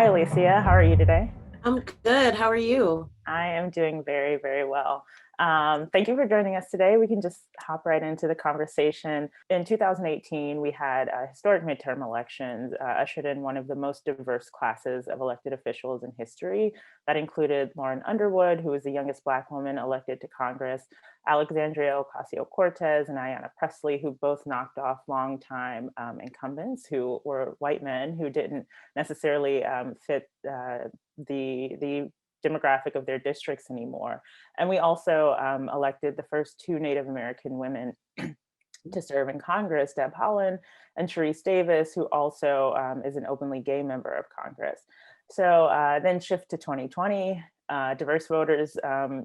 Hi, Alicia. How are you today? I'm good. How are you? I am doing very, very well. Thank you for joining us today. We can just hop right into the conversation. In 2018, we had historic midterm elections, ushered in one of the most diverse classes of elected officials in history. That included Lauren Underwood, who was the youngest Black woman elected to Congress, Alexandria Ocasio-Cortez, and Ayanna Pressley, who both knocked off longtime incumbents who were white men who didn't necessarily fit the demographic of their districts anymore. And we also elected the first two Native American women to serve in Congress, Deb Haaland and Sharice Davis, who also is an openly gay member of Congress. So then shift to 2020, diverse voters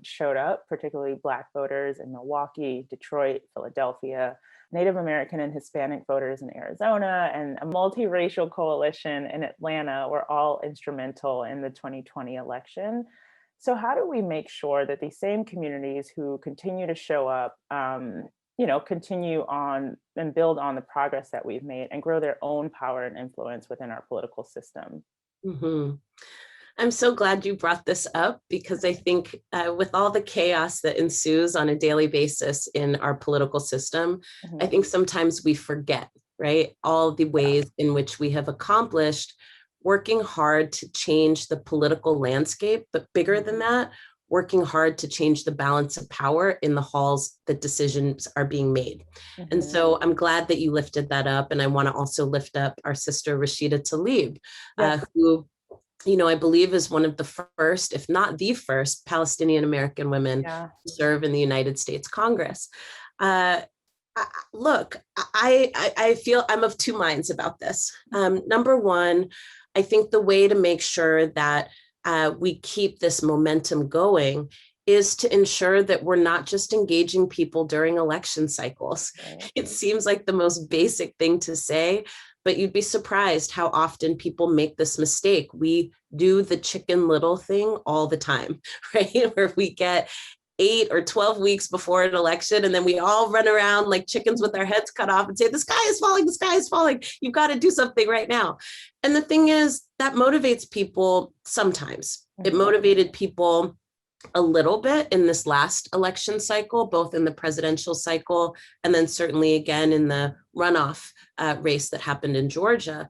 showed up, particularly Black voters in Milwaukee, Detroit, Philadelphia, Native American and Hispanic voters in Arizona, and a multiracial coalition in Atlanta were all instrumental in the 2020 election. So how do we make sure that these same communities who continue to show up, continue on and build on the progress that we've made and grow their own power and influence within our political system? hmm I'm so glad you brought this up because I think with all the chaos that ensues on a daily basis in our political system, I Mhm. think sometimes we forget, right? All the ways in which we have accomplished working hard to change the political landscape, but bigger than that, working hard to change the balance of power in the halls that decisions are being made. And Mhm. so I'm glad that you lifted that up. And I want to also lift up our sister Rashida Tlaib, Yes. who I believe is one of the first, if not the first, Palestinian American women Yeah. to serve in the United States Congress. Uh, Look, I feel I'm of two minds about this. Number one, I think the way to make sure that we keep this momentum going is to ensure that we're not just engaging people during election cycles. Right. It seems like the most basic thing to say, but you'd be surprised how often people make this mistake. We do the Chicken Little thing all the time, right? Where we get 8 or 12 weeks before an election, and then we all run around like chickens with our heads cut off and say, the sky is falling, the sky is falling. You've got to do something right now. And the thing is, that motivates people sometimes. It Mhm. motivated people a little bit in this last election cycle, both in the presidential cycle and then certainly again in the runoff race that happened in Georgia.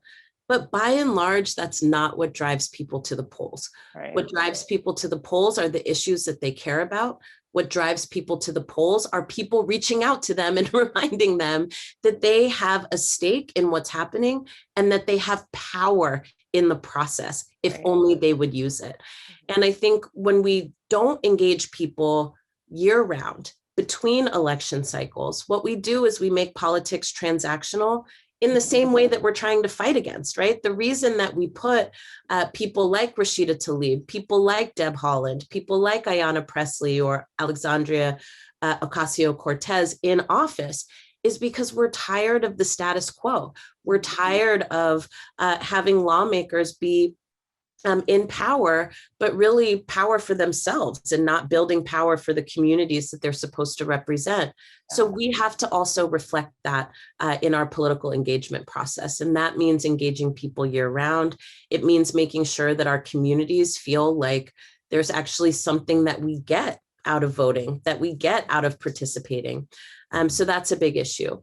But by and large, that's not what drives people to the polls. Right. What drives people to the polls are the issues that they care about. What drives people to the polls are people reaching out to them and reminding them that they have a stake in what's happening and that they have power in the process if Right. only they would use it. And I think when we don't engage people year round between election cycles, what we do is we make politics transactional in the same way that we're trying to fight against, right? The reason that we put people like Rashida Tlaib, people like Deb Haaland, people like Ayanna Pressley or Alexandria Ocasio-Cortez in office is because we're tired of the status quo. We're tired of having lawmakers be in power, but really power for themselves and not building power for the communities that they're supposed to represent. So we have to also reflect that in our political engagement process. And that means engaging people year round. It means making sure that our communities feel like there's actually something that we get out of voting, that we get out of participating. So that's a big issue.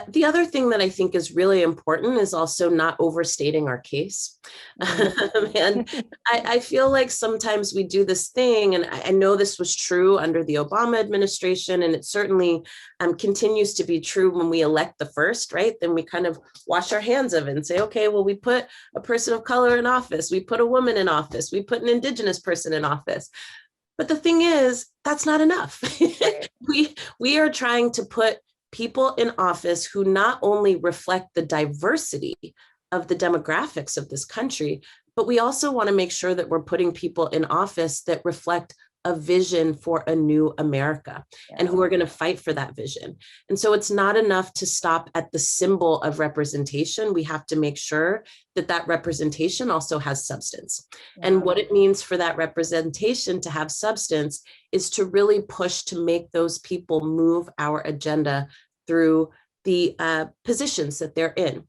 The other thing that I think is really important is also not overstating our case. And I feel like sometimes we do this thing, and I know this was true under the Obama administration, and it certainly continues to be true when we elect the first, right? Then we kind of wash our hands of it and say, okay, well, we put a person of color in office, we put a woman in office, we put an Indigenous person in office. But the thing is, that's not enough. Right. we are trying to put people in office who not only reflect the diversity of the demographics of this country, but we also want to make sure that we're putting people in office that reflect a vision for a new America and who are going to fight for that vision. And so it's not enough to stop at the symbol of representation. We have to make sure that that representation also has substance. Yeah. And what it means for that representation to have substance is to really push to make those people move our agenda through the positions that they're in.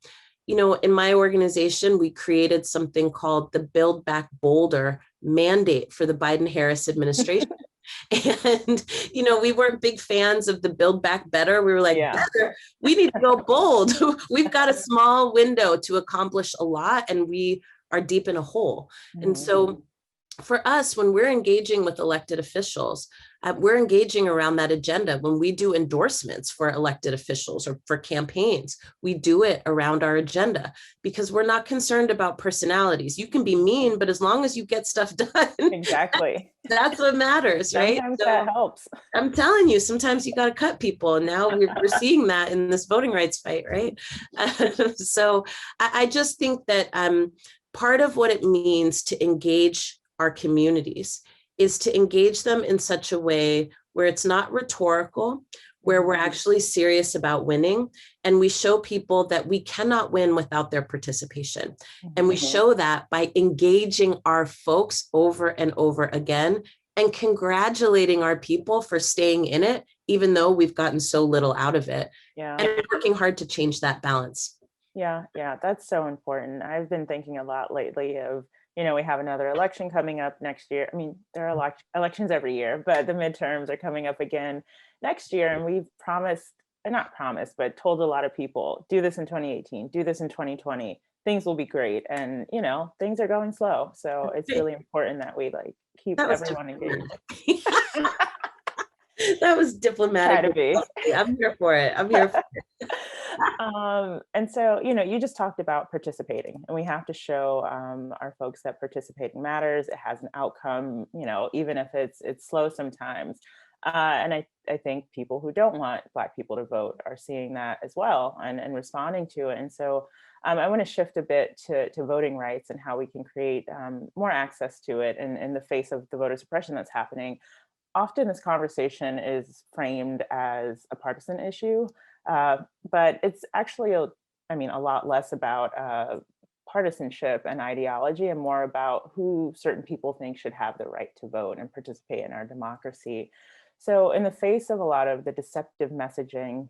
in my organization, we created something called the Build Back Bolder mandate for the Biden-Harris administration. And, we weren't big fans of the Build Back Better. We were like, better, we need to go bold. We've got a small window to accomplish a lot, and we are deep in a hole. And so for us, when we're engaging with elected officials, we're engaging around that agenda. When we do endorsements for elected officials or for campaigns, we do it around our agenda, because we're not concerned about personalities. You can be mean, but as long as you get stuff done, exactly, that's what matters, right? Sometimes that helps. I'm telling you, sometimes you got to cut people. And now we're seeing that in this voting rights fight, right? So I just think that part of what it means to engage our communities is to engage them in such a way where it's not rhetorical, where we're actually serious about winning. And we show people that we cannot win without their participation. And we show that by engaging our folks over and over again and congratulating our people for staying in it, even though we've gotten so little out of it. And working hard to change that balance. Yeah, that's so important. I've been thinking a lot lately of, we have another election coming up next year. I mean, there are elections every year, but the midterms are coming up again next year. And we've but told a lot of people, do this in 2018, do this in 2020, things will be great. And, things are going slow. So it's really important that we keep everyone engaged. That was diplomatic. Try to be. I'm here for it. And so, you just talked about participating, and we have to show our folks that participating matters. It has an outcome, even if it's slow sometimes. And I think people who don't want Black people to vote are seeing that as well and responding to it. And so I want to shift a bit to voting rights and how we can create more access to it in the face of the voter suppression that's happening. Often this conversation is framed as a partisan issue, but it's actually a lot less about partisanship and ideology and more about who certain people think should have the right to vote and participate in our democracy. So in the face of a lot of the deceptive messaging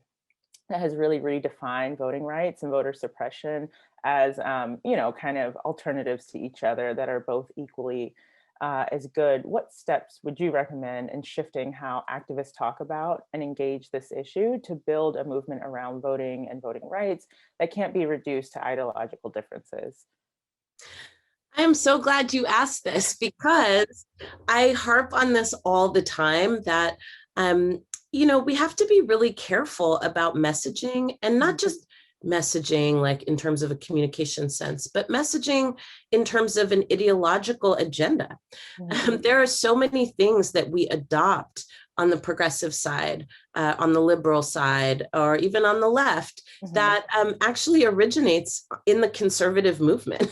that has really redefined voting rights and voter suppression as, kind of alternatives to each other that are both equally as good, what steps would you recommend in shifting how activists talk about and engage this issue to build a movement around voting and voting rights that can't be reduced to ideological differences? I am so glad you asked this, because I harp on this all the time that, we have to be really careful about messaging, and not just messaging like in terms of a communication sense, but messaging in terms of an ideological agenda. There are so many things that we adopt on the progressive side, on the liberal side, or even on the left, that actually originates in the conservative movement.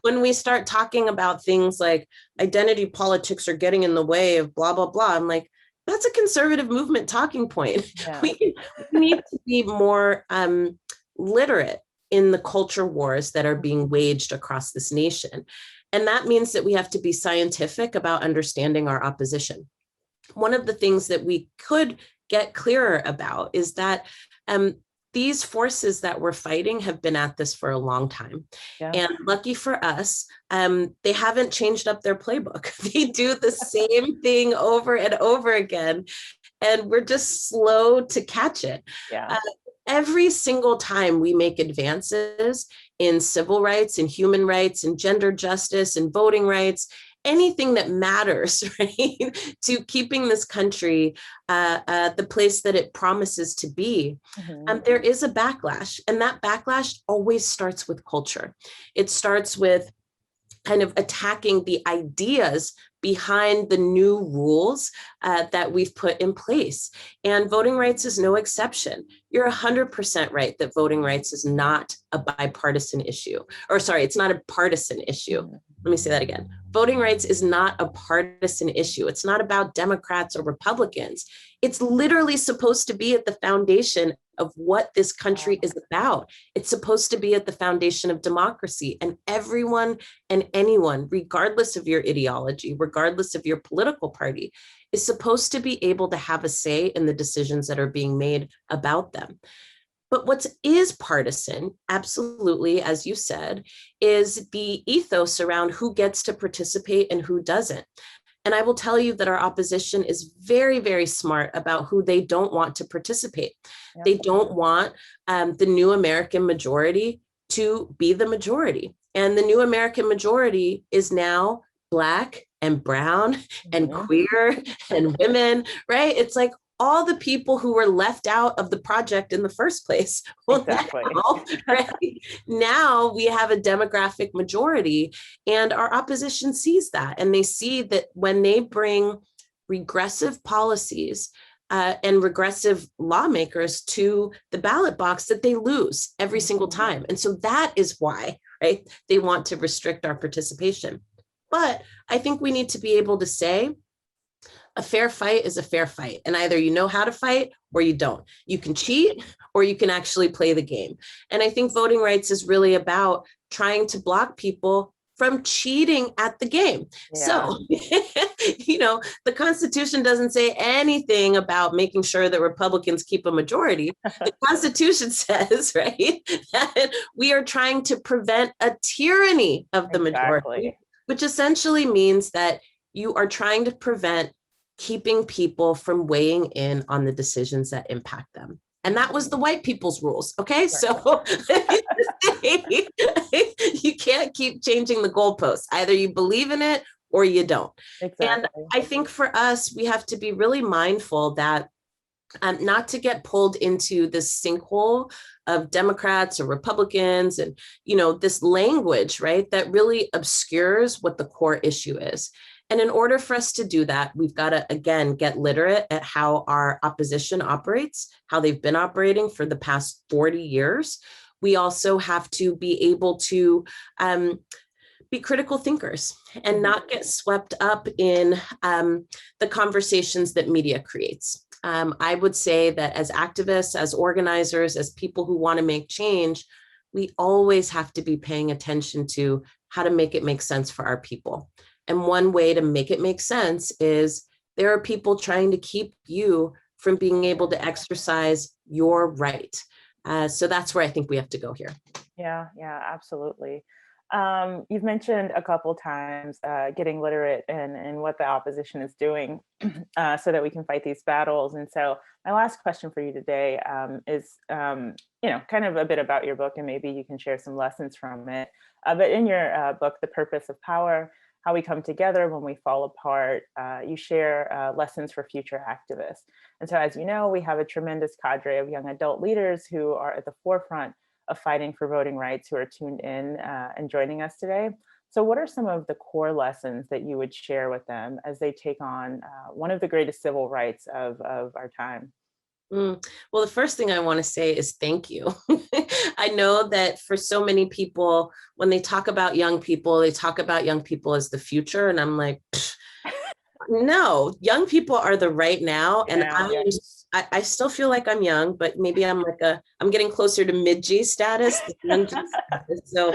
When we start talking about things like identity politics are getting in the way of blah, blah, blah, I'm like, that's a conservative movement talking point. We need to be more literate in the culture wars that are being waged across this nation. And that means that we have to be scientific about understanding our opposition. One of the things that we could get clearer about is that these forces that we're fighting have been at this for a long time. And lucky for us, they haven't changed up their playbook. They do the same thing over and over again, and we're just slow to catch it. Every single time we make advances in civil rights and human rights and gender justice and voting rights, anything that matters, right, to keeping this country the place that it promises to be, there is a backlash. And that backlash always starts with culture. It starts with kind of attacking the ideas behind the new rules that we've put in place. And voting rights is no exception. You're 100% right that voting rights is not a bipartisan issue, or sorry, it's not a partisan issue. Let me say that again. Voting rights is not a partisan issue. It's not about Democrats or Republicans. It's literally supposed to be at the foundation of what this country is about. It's supposed to be at the foundation of democracy, and everyone and anyone, regardless of your ideology, regardless of your political party, is supposed to be able to have a say in the decisions that are being made about them. But what is partisan, absolutely, as you said, is the ethos around who gets to participate and who doesn't. And I will tell you that our opposition is very, very smart about who they don't want to participate. Yeah. They don't want the new American majority to be the majority. And the new American majority is now Black and brown and queer and women, right? It's like all the people who were left out of the project in the first place. Well, Exactly. Now we have a demographic majority, and our opposition sees that. And they see that when they bring regressive policies and regressive lawmakers to the ballot box, that they lose every single time. And so that is why, right, they want to restrict our participation. But I think we need to be able to say, a fair fight is a fair fight. And either you know how to fight or you don't. You can cheat or you can actually play the game. And I think voting rights is really about trying to block people from cheating at the game. Yeah. So, the Constitution doesn't say anything about making sure that Republicans keep a majority. The Constitution says, right, that we are trying to prevent a tyranny of the majority, which essentially means that you are trying to prevent keeping people from weighing in on the decisions that impact them. And that was the white people's rules. Okay. Right. So you can't keep changing the goalposts. Either you believe in it or you don't. Exactly. And I think for us, we have to be really mindful that not to get pulled into this sinkhole of Democrats or Republicans and, this language, right, that really obscures what the core issue is. And in order for us to do that, we've got to, again, get literate at how our opposition operates, how they've been operating for the past 40 years. We also have to be able to be critical thinkers and not get swept up in the conversations that media creates. I would say that as activists, as organizers, as people who want to make change, we always have to be paying attention to how to make it make sense for our people. And one way to make it make sense is there are people trying to keep you from being able to exercise your right. So that's where I think we have to go here. Yeah, absolutely. You've mentioned a couple times getting literate and what the opposition is doing so that we can fight these battles. And so my last question for you today is, kind of a bit about your book, and maybe you can share some lessons from it. But in your book, The Purpose of Power, How We Come Together When We Fall Apart, you share lessons for future activists. And so, as you know, we have a tremendous cadre of young adult leaders who are at the forefront of fighting for voting rights, who are tuned in and joining us today. So what are some of the core lessons that you would share with them as they take on one of the greatest civil rights of our time? Well, the first thing I want to say is thank you. I know that for so many people, when they talk about young people, they talk about young people as the future. And I'm like, no, young people are the right now. And I still feel like I'm young, but maybe I'm getting closer to mid-G status, young G status. So,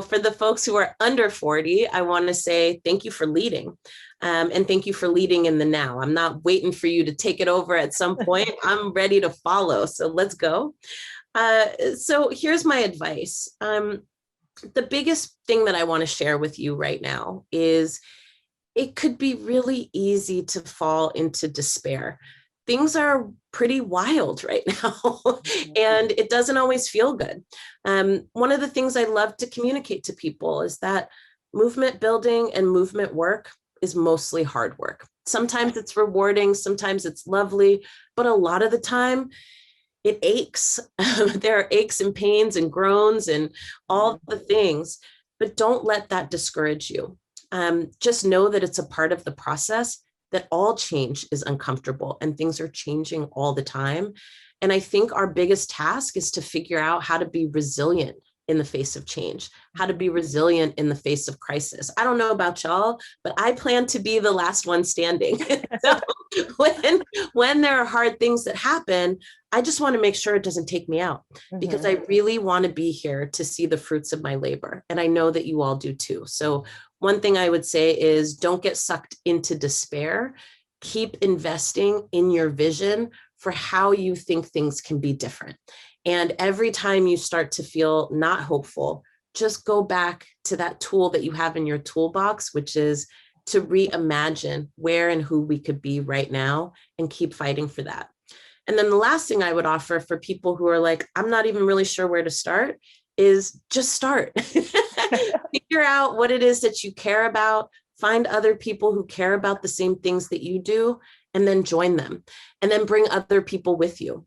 for the folks who are under 40, I want to say thank you for leading. And thank you for leading in the now. I'm not waiting for you to take it over at some point. I'm ready to follow. So let's go. So here's my advice. The biggest thing that I want to share with you right now is it could be really easy to fall into despair. Things are pretty wild right now, and it doesn't always feel good. One of the things I love to communicate to people is that movement building and movement work is mostly hard work. Sometimes it's rewarding, sometimes it's lovely, but a lot of the time it aches. There are aches and pains and groans and all the things, but don't let that discourage you. Just know that it's a part of the process, that all change is uncomfortable and things are changing all the time. And I think our biggest task is to figure out how to be resilient in the face of change, how to be resilient in the face of crisis. I don't know about y'all, but I plan to be the last one standing. So when there are hard things that happen, I just want to make sure it doesn't take me out, because I really want to be here to see the fruits of my labor. And I know that you all do too. So one thing I would say is don't get sucked into despair. Keep investing in your vision for how you think things can be different. And every time you start to feel not hopeful, just go back to that tool that you have in your toolbox, which is to reimagine where and who we could be right now and keep fighting for that. And then the last thing I would offer for people who are like, I'm not even really sure where to start, is just start. Figure out what it is that you care about, find other people who care about the same things that you do, and then join them, and then bring other people with you.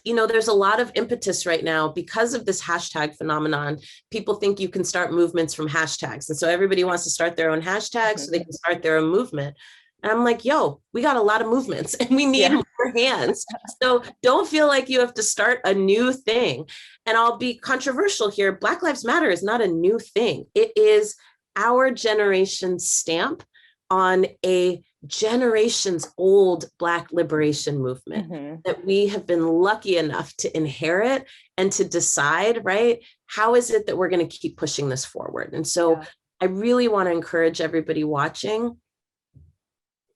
You know, there's a lot of impetus right now because of this hashtag phenomenon. People think you can start movements from hashtags. And so everybody wants to start their own hashtag so they can start their own movement. And I'm like, yo, we got a lot of movements and we need more hands. So don't feel like you have to start a new thing. And I'll be controversial here. Black Lives Matter is not a new thing. It is our generation's stamp on a generations old Black liberation movement that we have been lucky enough to inherit and to decide, right? How is it that we're going to keep pushing this forward? And so I really want to encourage everybody watching.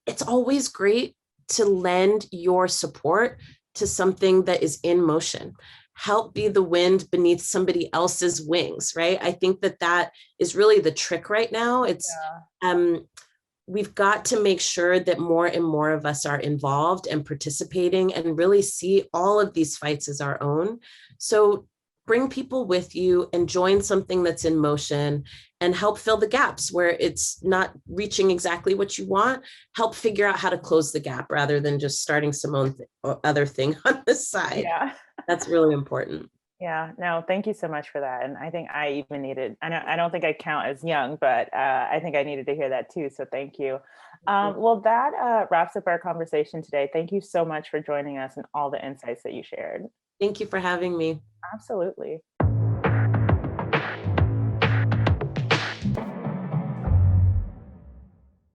It's always great to lend your support to something that is in motion. Help be the wind beneath somebody else's wings, right? I think that that is really the trick right now. It's we've got to make sure that more and more of us are involved and participating and really see all of these fights as our own. So bring people with you and join something that's in motion and help fill the gaps where it's not reaching exactly what you want. Help figure out how to close the gap rather than just starting some other thing on the side. Yeah. That's really important. Yeah, no, thank you so much for that. And I think I even needed, I don't think I count as young, but I think I needed to hear that too. So thank you. Well, that wraps up our conversation today. Thank you so much for joining us and all the insights that you shared. Thank you for having me. Absolutely.